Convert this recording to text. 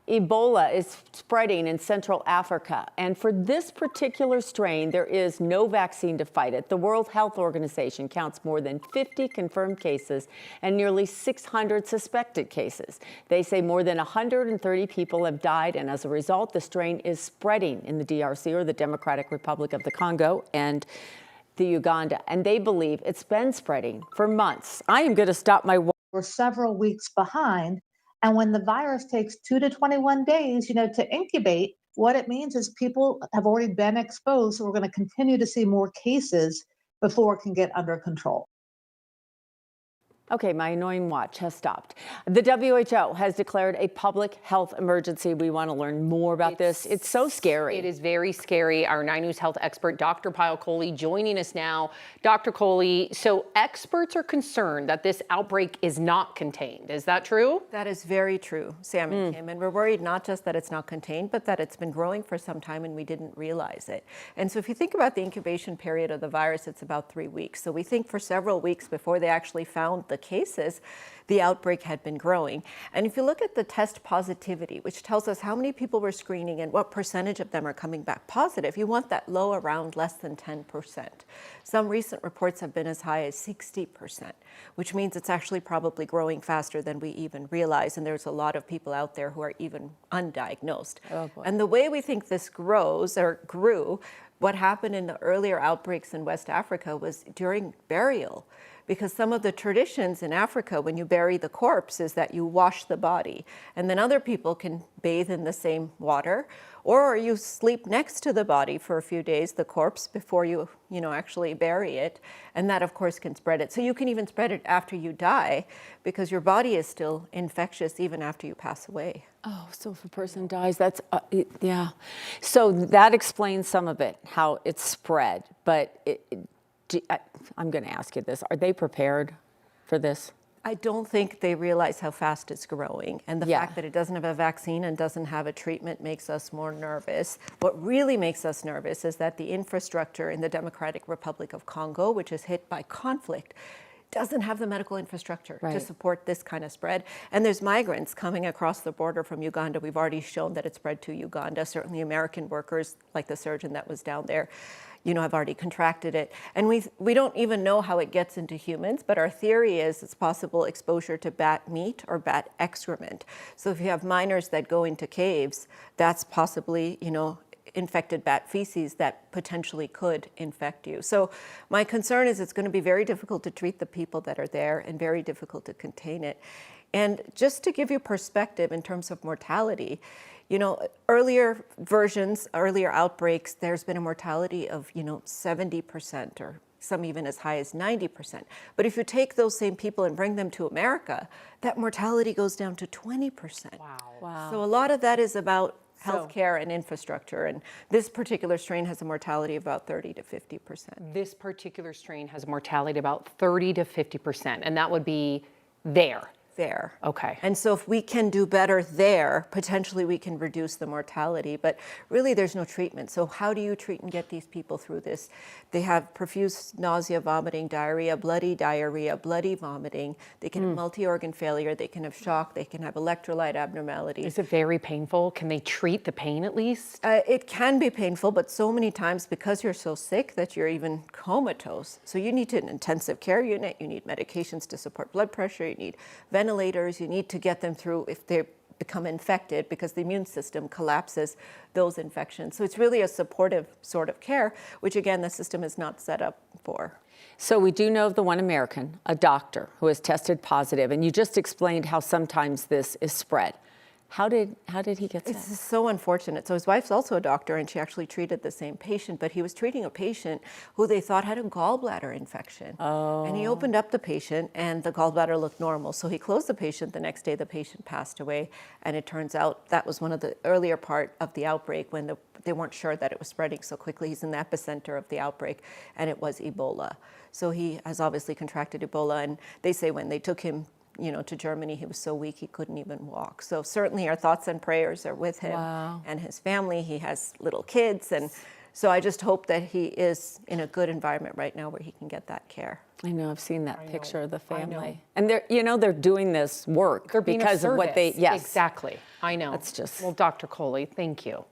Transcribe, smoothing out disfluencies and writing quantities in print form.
Ebola is spreading in Central Africa, and for this particular strain, there is no vaccine to fight it. The World Health Organization counts more than 50 confirmed cases and nearly 600 suspected cases. They say more than 130 people have died, and as a result, the strain is spreading in the DRC, or the Democratic Republic of the Congo, and the Uganda, and they believe it's been spreading for months. I am going to stop my... We're several weeks behind. And when the virus takes 2 to 21 days, to incubate, what it means is people have already been exposed. So we're going to continue to see more cases before it can get under control. Okay, my annoying watch has stopped. The WHO has declared a public health emergency. We want to learn more about this. It's so scary. It is very scary. Our 9 News health expert, Dr. Kohli, joining us now. Dr. Kohli, so experts are concerned that this outbreak is not contained. Is that true? That is very true, Sam and Kim. And we're worried not just that it's not contained, but that it's been growing for some time and we didn't realize it. And so if you think about the incubation period of the virus, it's about 3 weeks. So we think for several weeks before they actually found the cases, the outbreak had been growing. And if you look at the test positivity, which tells us how many people we're screening and what percentage of them are coming back positive, you want that low around less than 10%. Some recent reports have been as high as 60%, which means it's actually probably growing faster than we even realize. And there's a lot of people out there who are even undiagnosed. Oh, boy. And the way we think this grows or grew, what happened in the earlier outbreaks in West Africa was during burial. Because some of the traditions in Africa, when you bury the corpse, is that you wash the body, and then other people can bathe in the same water, or you sleep next to the body for a few days, the corpse, before you actually bury it, and that of course can spread it. So you can even spread it after you die, because your body is still infectious even after you pass away. Oh, so if a person dies, that's, yeah. So that explains some of it, how it's spread, but I'm going to ask you this. Are they prepared for this? I don't think they realize how fast it's growing. And the fact that it doesn't have a vaccine and doesn't have a treatment makes us more nervous. What really makes us nervous is that the infrastructure in the Democratic Republic of Congo, which is hit by conflict, doesn't have the medical infrastructure to support this kind of spread. And there's migrants coming across the border from Uganda. We've already shown that it spread to Uganda. Certainly American workers, like the surgeon that was down there, have already contracted it. And we don't even know how it gets into humans, but our theory is it's possible exposure to bat meat or bat excrement. So if you have miners that go into caves, that's possibly, infected bat feces that potentially could infect you. So my concern is it's going to be very difficult to treat the people that are there and very difficult to contain it. And just to give you perspective in terms of mortality, earlier versions, earlier outbreaks, there's been a mortality of, 70% or some even as high as 90%. But if you take those same people and bring them to America, that mortality goes down to 20%. Wow. So a lot of that is about healthcare and infrastructure. And this particular strain has a mortality of about 30 to 50%. This particular strain has a mortality about 30 to 50%, and that would be there. Okay. And so if we can do better there, potentially we can reduce the mortality, but really there's no treatment. So how do you treat and get these people through this? They have profuse nausea, vomiting, diarrhea, bloody vomiting. They can have multi-organ failure. They can have shock. They can have electrolyte abnormalities. Is it very painful? Can they treat the pain at least? It can be painful, but so many times because you're so sick that you're even comatose. So you need an intensive care unit. You need medications to support blood pressure. You need ventilators. You need to get them through if they become infected, because the immune system collapses those infections. So it's really a supportive sort of care, which again, the system is not set up for. So we do know of the one American, a doctor, who has tested positive, and you just explained how sometimes this is spread. How did he get sick? It's so unfortunate. So his wife's also a doctor, and she actually treated the same patient, but he was treating a patient who they thought had a gallbladder infection. Oh. And he opened up the patient, and the gallbladder looked normal. So he closed the patient. The next day, the patient passed away, and it turns out that was one of the earlier part of the outbreak when they weren't sure that it was spreading so quickly. He's in the epicenter of the outbreak, and it was Ebola. So he has obviously contracted Ebola, and they say when they took him to Germany, he was so weak he couldn't even walk. So certainly our thoughts and prayers are with him and his family. He has little kids, and So I just hope that he is in a good environment right now where he can get that care. I know, I've seen that picture of the I know. family. And they're doing this work They're being because of what they, service. yes. Exactly. I know. That's just- Well, Dr. Kohli, thank you.